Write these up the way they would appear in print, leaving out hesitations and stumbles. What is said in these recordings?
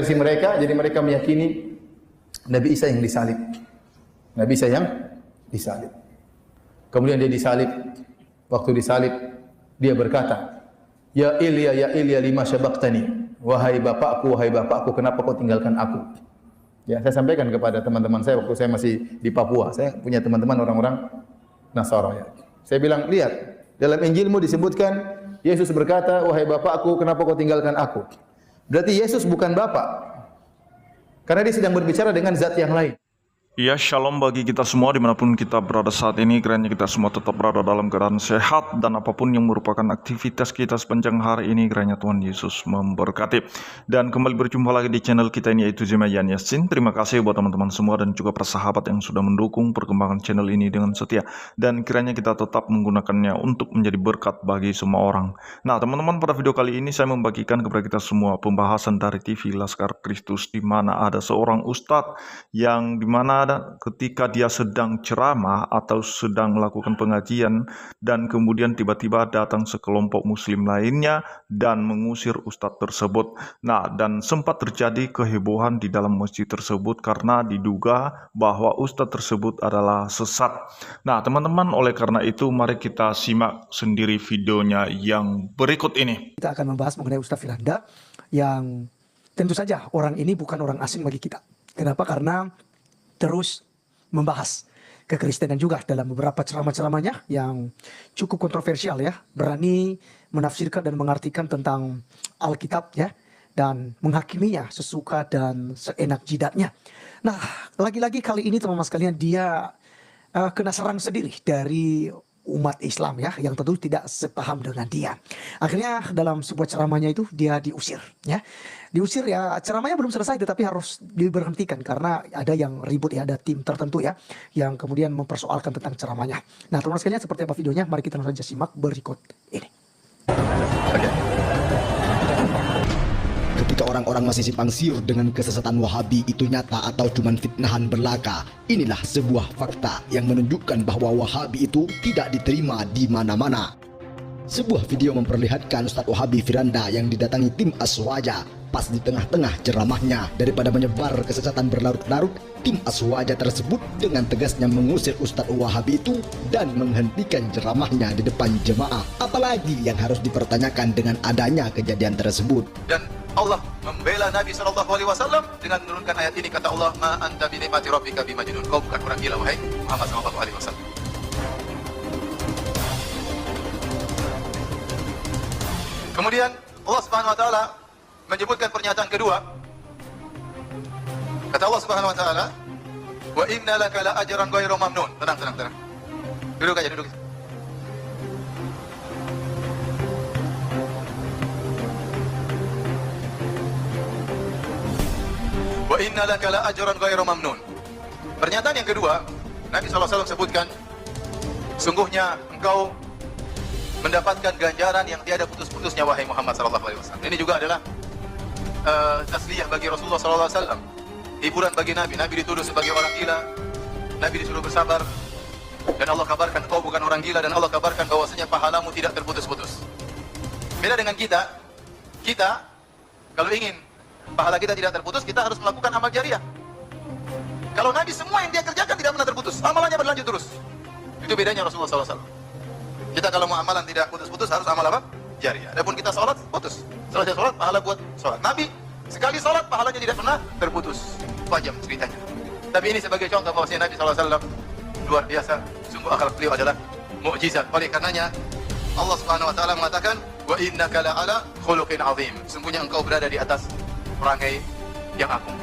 versi mereka, jadi mereka meyakini Nabi Isa yang disalib. Nabi Isa yang disalib. Kemudian dia disalib. Waktu disalib, dia berkata, Ya Ilya, lima syabaqtani. Wahai bapakku, kenapa kau tinggalkan aku? Ya, saya sampaikan kepada teman-teman saya waktu saya masih di Papua. Saya punya teman-teman orang-orang Nasara ya. Saya bilang, lihat, dalam Injilmu disebutkan Yesus berkata, wahai bapakku, kenapa kau tinggalkan aku? Berarti Yesus bukan bapak. Karena dia sedang berbicara dengan zat yang lain. Ya, shalom bagi kita semua dimanapun kita berada saat ini. Kiranya kita semua tetap berada dalam keadaan sehat dan apapun yang merupakan aktivitas kita sepanjang hari ini, kiranya Tuhan Yesus memberkati. Dan kembali berjumpa lagi di channel kita ini, yaitu Zemayan Yasin. Terima kasih buat teman-teman semua dan juga para sahabat yang sudah mendukung perkembangan channel ini dengan setia. Dan kiranya kita tetap menggunakannya untuk menjadi berkat bagi semua orang. Nah teman-teman, pada video kali ini saya membagikan kepada kita semua pembahasan dari TV Laskar Kristus, di mana ada seorang ustadz yang dimana ketika dia sedang ceramah atau sedang melakukan pengajian dan kemudian tiba-tiba datang sekelompok muslim lainnya dan mengusir ustadz tersebut. Nah, dan sempat terjadi kehebohan di dalam masjid tersebut karena diduga bahwa ustadz tersebut adalah sesat. Nah, teman-teman, oleh karena itu mari kita simak sendiri videonya yang berikut ini. Kita akan membahas mengenai Ustadz Firanda yang tentu saja orang ini bukan orang asing bagi kita. Kenapa? Karena terus membahas kekristenan juga dalam beberapa ceramah-ceramahnya yang cukup kontroversial ya, berani menafsirkan dan mengartikan tentang Alkitab ya, dan menghakiminya sesuka dan seenak jidatnya. Nah, lagi-lagi kali ini teman-teman sekalian, dia kena serang sendiri dari umat Islam ya, yang tentu tidak sepaham dengan dia. Akhirnya dalam sebuah ceramahnya itu dia diusir ya. Diusir ya, ceramahnya belum selesai tetapi harus diberhentikan karena ada yang ribut ya, ada tim tertentu ya yang kemudian mempersoalkan tentang ceramahnya. Nah, teman-teman sekalian, seperti apa videonya? Mari kita langsung saja simak berikut ini. Ketika orang-orang masih simpang siur dengan kesesatan Wahabi itu nyata atau cuma fitnahan belaka, inilah sebuah fakta yang menunjukkan bahwa Wahabi itu tidak diterima di mana-mana. Sebuah video memperlihatkan Ustadz Wahabi Firanda yang didatangi tim Aswaja. Pas di tengah-tengah ceramahnya, daripada menyebar kesesatan berlarut-larut, tim Aswaja tersebut dengan tegasnya mengusir Ustadz Wahabi itu dan menghentikan ceramahnya di depan jemaah. Apalagi yang harus dipertanyakan dengan adanya kejadian tersebut. Dan Allah membela Nabi SAW dengan menurunkan ayat ini. Kata Allah, Ma anta bi ni'mati rabbika bimajnun. Kau bukan orang gila, wahai Muhammad SAW. Kemudian Allah Subhanahu wa taala menyebutkan pernyataan kedua. Kata Allah Subhanahu wa taala, wa inna laka la ajran ghairu mamnun. Tenang. Duduk aja. Wa inna laka la ajran ghairu mamnun. Pernyataan yang kedua, Nabi SAW sebutkan, sungguhnya engkau mendapatkan ganjaran yang tiada putus-putusnya, wahai Muhammad SAW. Ini juga adalah tasliyah bagi Rasulullah SAW, hiburan bagi Nabi. Nabi dituduh sebagai orang gila, Nabi disuruh bersabar, dan Allah kabarkan kau bukan orang gila, dan Allah kabarkan bahwasanya pahalamu tidak terputus-putus. Beda dengan kita kalau ingin pahala kita tidak terputus, kita harus melakukan amal jariah. Kalau Nabi semua yang dia kerjakan tidak pernah terputus, amalannya berlanjut terus. Itu bedanya Rasulullah SAW. Kita kalau mau amalan tidak putus-putus harus amal apa? Jariah. Adapun kita sholat, putus. Selesai sholat, pahala buat sholat. Nabi sekali sholat, pahalanya tidak pernah terputus. Panjang ceritanya. Tapi ini sebagai contoh bahwasanya Nabi SAW luar biasa. Sungguh akhlak beliau adalah mukjizat. Oleh karenanya Allah Subhanahu wa taala mengatakan, wa innaka la'ala khuluqin azim. Sungguhnya engkau berada di atas perangai yang agung.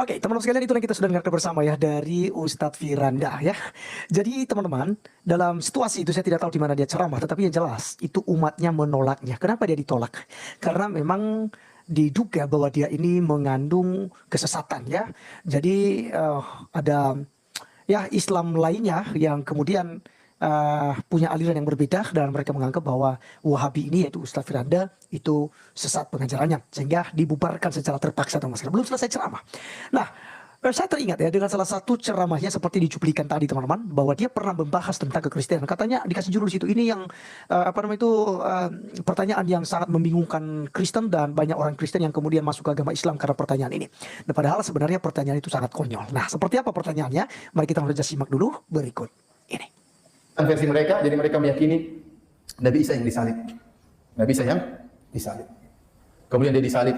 Oke, teman-teman sekalian, itu yang kita sudah dengarkan bersama ya dari Ustadz Firanda ya. Jadi teman-teman, dalam situasi itu saya tidak tahu di mana dia ceramah, tetapi yang jelas itu umatnya menolaknya. Kenapa dia ditolak? Karena memang diduga bahwa dia ini mengandung kesesatan ya. Jadi ada ya Islam lainnya yang kemudian punya aliran yang berbeda dan mereka menganggap bahwa Wahabi ini yaitu Ustaz Firanda itu sesat pengajarannya sehingga dibubarkan secara terpaksa teman-teman. Belum selesai ceramah. Nah, saya teringat ya dengan salah satu ceramahnya seperti di cuplikan tadi teman-teman bahwa dia pernah membahas tentang kekristenan. Katanya dikasih judul situ ini yang pertanyaan yang sangat membingungkan Kristen dan banyak orang Kristen yang kemudian masuk ke agama Islam karena pertanyaan ini. Dan padahal sebenarnya pertanyaan itu sangat konyol. Nah, seperti apa pertanyaannya? Mari kita saja simak dulu berikut ini. Versi mereka, jadi mereka meyakini Nabi Isa yang disalib. Nabi Isa yang disalib. Kemudian dia disalib.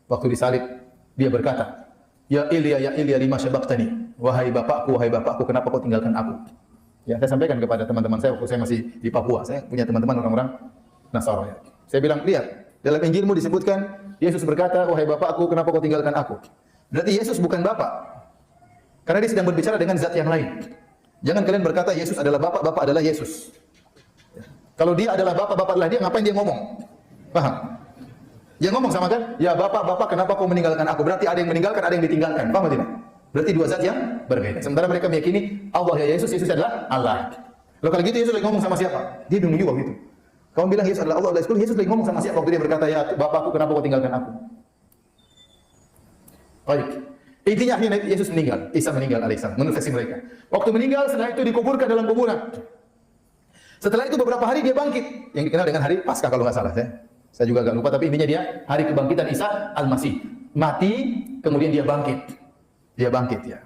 Waktu disalib, dia berkata, Ya Ilya lima syabaqtani. Wahai bapakku, kenapa kau tinggalkan aku? Ya, saya sampaikan kepada teman-teman saya waktu saya masih di Papua. Saya punya teman-teman orang-orang Nasara. Ya. Saya bilang, lihat, dalam Injilmu disebutkan, Yesus berkata, wahai bapakku, kenapa kau tinggalkan aku? Berarti Yesus bukan bapak. Karena dia sedang berbicara dengan zat yang lain. Jangan kalian berkata, Yesus adalah bapak, bapak adalah Yesus. Ya. Kalau dia adalah bapak, bapak adalah dia, ngapain dia ngomong? Paham? Dia ngomong sama kan, ya bapak, kenapa kau meninggalkan aku? Berarti ada yang meninggalkan, ada yang ditinggalkan. Paham tidak? Berarti dua zat yang berbeda. Sementara mereka meyakini Allah ya Yesus adalah Allah. Lalu kalau gitu Yesus lagi ngomong sama siapa? Dia bingung juga gitu. Kamu bilang Yesus adalah Allah, Yesus lagi ngomong sama siapa? Waktu dia berkata, ya bapakku, kenapa kau tinggalkan aku? Baik. Intinya akhirnya Yesus meninggal, Isa meninggal alaihissalam, menurut versi mereka. Waktu meninggal, setelah itu dikuburkan dalam kuburan. Setelah itu beberapa hari dia bangkit, yang dikenal dengan hari Paskah kalau nggak salah. Saya juga agak lupa, tapi intinya dia hari kebangkitan Isa Al-Masih. Mati, kemudian dia bangkit. Dia bangkit ya.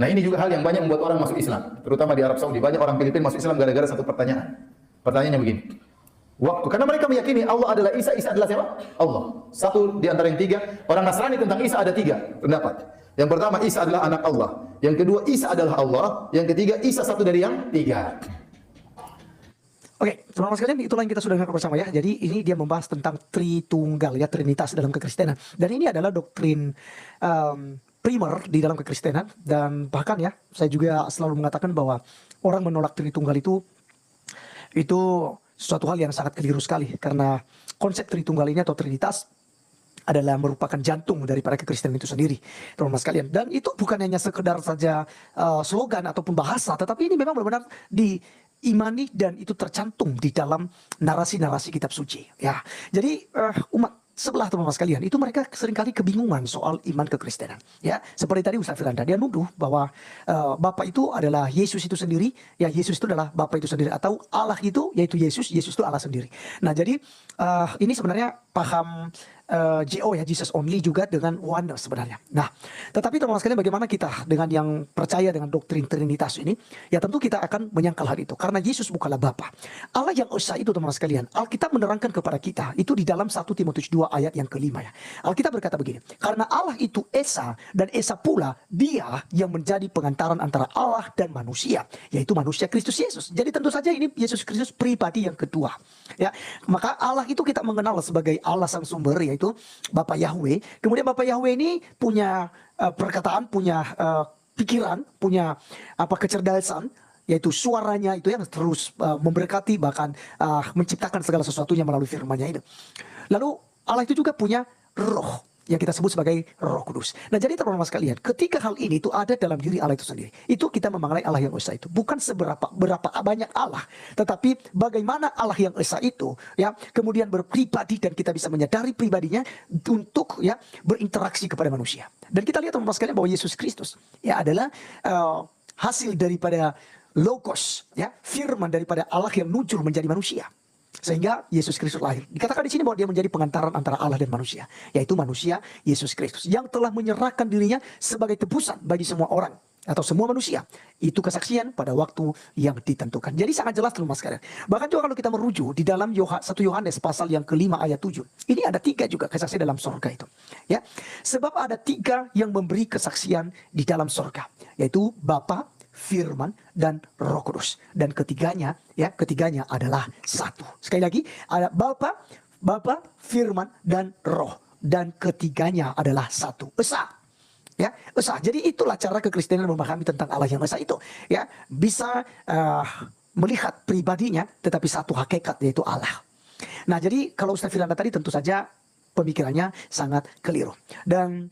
Nah ini juga hal yang banyak membuat orang masuk Islam, terutama di Arab Saudi. Banyak orang Filipina masuk Islam gara-gara satu pertanyaan. Pertanyaannya begini. Karena mereka meyakini Allah adalah Isa adalah siapa? Allah. Satu di antara yang tiga. Orang Nasrani tentang Isa ada tiga pendapat. Yang pertama, Isa adalah anak Allah. Yang kedua, Isa adalah Allah. Yang ketiga, Isa satu dari yang tiga. Oke, teman-teman sekalian, itulah yang kita sudah dengar bersama ya. Jadi ini dia membahas tentang Tritunggal ya, Trinitas dalam kekristenan. Dan ini adalah doktrin primer di dalam kekristenan. Dan bahkan ya, saya juga selalu mengatakan bahwa orang menolak Tritunggal itu suatu hal yang sangat keliru sekali. Karena konsep Tritunggal ini atau Trinitas adalah merupakan jantung daripada kekristenan itu sendiri, teman-teman sekalian. Dan itu bukan hanya sekedar saja slogan ataupun bahasa, tetapi ini memang benar-benar diimani dan itu tercantum di dalam narasi-narasi kitab suci. Ya, jadi umat sebelah teman-teman sekalian itu mereka seringkali kebingungan soal iman kekristenan. Ya, seperti tadi Ustaz Firanda dia nuduh bahwa Bapa itu adalah Yesus itu sendiri, ya Yesus itu adalah Bapa itu sendiri, atau Allah itu yaitu Yesus itu Allah sendiri. Nah, jadi ini sebenarnya paham JO ya, Jesus only juga dengan wonder sebenarnya. Nah, tetapi teman-teman sekalian bagaimana kita dengan yang percaya dengan doktrin Trinitas ini? Ya tentu kita akan menyangkal hal itu karena Yesus bukanlah Bapa. Allah yang Esa itu teman-teman sekalian, Alkitab menerangkan kepada kita itu di dalam 1 Timotius 2 ayat yang kelima ya. Alkitab berkata begini, karena Allah itu Esa dan Esa pula dia yang menjadi pengantaran antara Allah dan manusia, yaitu manusia Kristus Yesus. Jadi tentu saja ini Yesus Kristus pribadi yang kedua. Ya, maka Allah itu kita mengenal sebagai Allah sang sumber, yaitu Bapak Yahweh. Kemudian Bapak Yahweh ini punya perkataan, punya pikiran, punya kecerdasan, yaitu suaranya itu yang terus memberkati, bahkan menciptakan segala sesuatunya melalui firman-Nya itu. Lalu Allah itu juga punya roh yang kita sebut sebagai Roh Kudus. Nah, jadi teman-teman sekalian, ketika hal ini itu ada dalam diri Allah itu sendiri, itu kita memengarai Allah yang Esa itu bukan berapa banyak Allah, tetapi bagaimana Allah yang Esa itu ya kemudian berpribadi dan kita bisa menyadari pribadinya untuk ya berinteraksi kepada manusia. Dan kita lihat teman-teman sekalian bahwa Yesus Kristus ya adalah hasil daripada logos ya, firman daripada Allah yang muncul menjadi manusia. Sehingga Yesus Kristus lahir. Dikatakan di sini bahwa dia menjadi pengantaran antara Allah dan manusia, yaitu manusia Yesus Kristus yang telah menyerahkan dirinya sebagai tebusan bagi semua orang atau semua manusia. Itu kesaksian pada waktu yang ditentukan. Jadi sangat jelas teman-teman sekalian. Bahkan juga kalau kita merujuk di dalam 1 Yohanes pasal yang kelima ayat 7. Ini ada 3 juga kesaksian dalam surga itu. Ya, sebab ada 3 yang memberi kesaksian di dalam surga, yaitu Bapa, Firman, dan Roh Kudus. Dan ketiganya adalah satu. Sekali lagi, ada Bapa, Firman, dan Roh. Dan ketiganya adalah satu. Esa. Ya, Esa. Jadi itulah cara kekristenan memahami tentang Allah yang Esa itu. Ya, bisa melihat pribadinya, tetapi satu hakikat yaitu Allah. Nah, jadi kalau Ustaz Firanda tadi tentu saja pemikirannya sangat keliru. Dan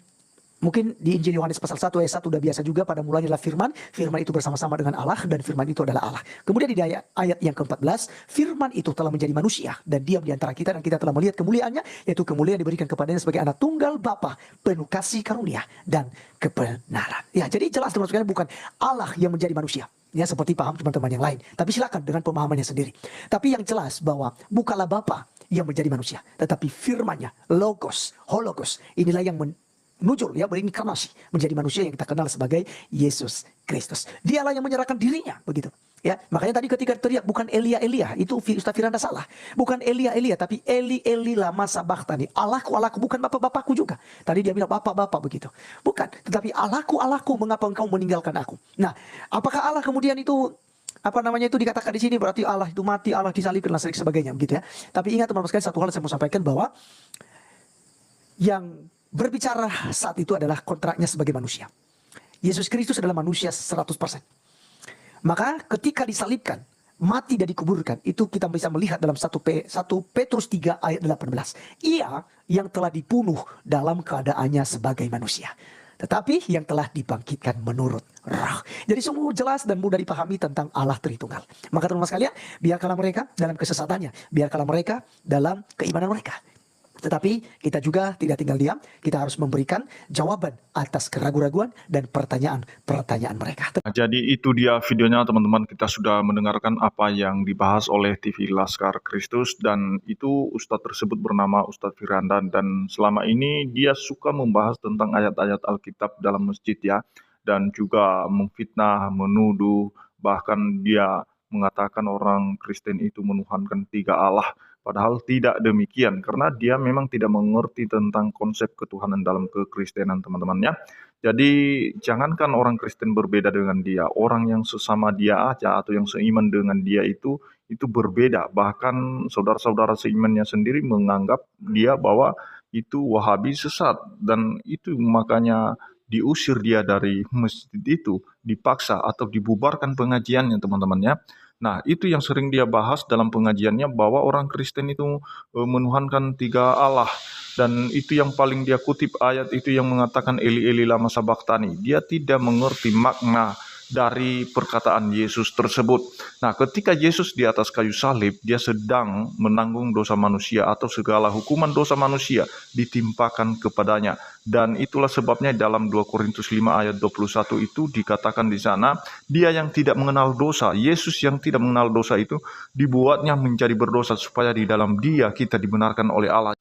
mungkin di Injil Yohanes pasal 1 ayat 1 udah biasa juga, pada mulanya adalah firman, firman itu bersama-sama dengan Allah, dan firman itu adalah Allah. Kemudian di ayat yang ke-14, firman itu telah menjadi manusia dan diam di antara kita, dan kita telah melihat kemuliaannya, yaitu kemuliaan diberikan kepadanya sebagai anak tunggal Bapa, penuh kasih karunia dan kebenaran. Ya, jadi jelas teman-teman sekalian, bukan Allah yang menjadi manusia. Ya, seperti paham teman-teman yang lain. Tapi silakan dengan pemahamannya sendiri. Tapi yang jelas bahwa bukanlah Bapa yang menjadi manusia, tetapi firman-Nya, Logos, Hologos, inilah yang menunjuk, ya, berinkarnasi menjadi manusia yang kita kenal sebagai Yesus Kristus. Dialah yang menyerahkan dirinya, begitu. Ya, makanya tadi ketika teriak bukan Elia, itu Ustaz Firanda salah. Bukan Elia, tapi Eli lama sabachthani. Allahku, bukan Bapak-bapakku juga. Tadi dia bilang Bapak begitu. Bukan, tetapi Allahku, mengapa engkau meninggalkan aku? Nah, apakah Allah kemudian itu itu dikatakan di sini berarti Allah itu mati, Allah disalibkan dan sebagainya, begitu ya. Tapi ingat teman-teman sekalian, satu hal saya mau sampaikan, bahwa yang berbicara saat itu adalah kontraknya sebagai manusia. Yesus Kristus adalah manusia 100%. Maka ketika disalibkan, mati dan dikuburkan, itu kita bisa melihat dalam 1 Petrus 3 ayat 18. Ia yang telah dibunuh dalam keadaannya sebagai manusia, tetapi yang telah dibangkitkan menurut roh. Jadi semua jelas dan mudah dipahami tentang Allah Tritunggal. Maka teman-teman sekalian, biarkanlah mereka dalam kesesatannya, biarkanlah mereka dalam keimanan mereka. Tetapi kita juga tidak tinggal diam, kita harus memberikan jawaban atas keraguan-raguan dan pertanyaan-pertanyaan mereka. Nah, jadi itu dia videonya teman-teman, kita sudah mendengarkan apa yang dibahas oleh TV Laskar Kristus, dan itu Ustadz tersebut bernama Ustadz Firanda, dan selama ini dia suka membahas tentang ayat-ayat Alkitab dalam masjid, ya, dan juga memfitnah, menuduh, bahkan dia mengatakan orang Kristen itu menuhankan 3 Allah. Padahal tidak demikian, karena dia memang tidak mengerti tentang konsep ketuhanan dalam kekristenan, teman-temannya. Jadi jangankan orang Kristen berbeda dengan dia, orang yang sesama dia aja atau yang seiman dengan dia itu berbeda. Bahkan saudara-saudara seimannya sendiri menganggap dia bahwa itu Wahabi sesat, dan itu makanya diusir dia dari masjid itu, dipaksa atau dibubarkan pengajiannya, teman-temannya. Nah, itu yang sering dia bahas dalam pengajiannya, bahwa orang Kristen itu menuhankan 3 Allah. Dan itu yang paling dia kutip, ayat itu yang mengatakan Eli lama sabachthani. Dia tidak mengerti makna dari perkataan Yesus tersebut. Nah, ketika Yesus di atas kayu salib, dia sedang menanggung dosa manusia, atau segala hukuman dosa manusia ditimpakan kepadanya. Dan itulah sebabnya dalam 2 Korintus 5 ayat 21 itu dikatakan di sana, dia yang tidak mengenal dosa, Yesus yang tidak mengenal dosa itu dibuatnya menjadi berdosa, supaya di dalam dia kita dibenarkan oleh Allah.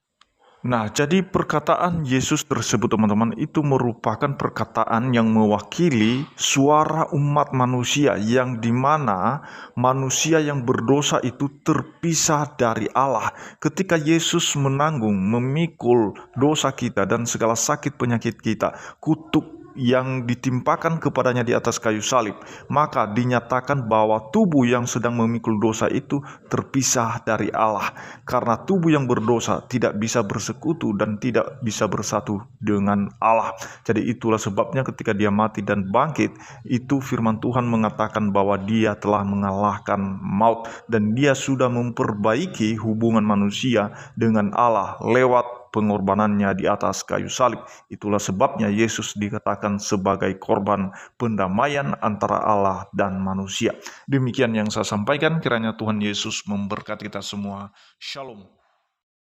Nah, jadi perkataan Yesus tersebut, teman-teman, itu merupakan perkataan yang mewakili suara umat manusia, yang dimana manusia yang berdosa itu terpisah dari Allah. Ketika Yesus menanggung, memikul dosa kita dan segala sakit penyakit kita, kutuk yang ditimpakan kepadanya di atas kayu salib, maka dinyatakan bahwa tubuh yang sedang memikul dosa itu terpisah dari Allah, karena tubuh yang berdosa tidak bisa bersekutu dan tidak bisa bersatu dengan Allah. Jadi itulah sebabnya ketika dia mati dan bangkit, itu firman Tuhan mengatakan bahwa dia telah mengalahkan maut, dan dia sudah memperbaiki hubungan manusia dengan Allah lewat pengorbanannya di atas kayu salib. Itulah sebabnya Yesus dikatakan sebagai korban pendamaian antara Allah dan manusia. Demikian yang saya sampaikan, kiranya Tuhan Yesus memberkati kita semua. Shalom.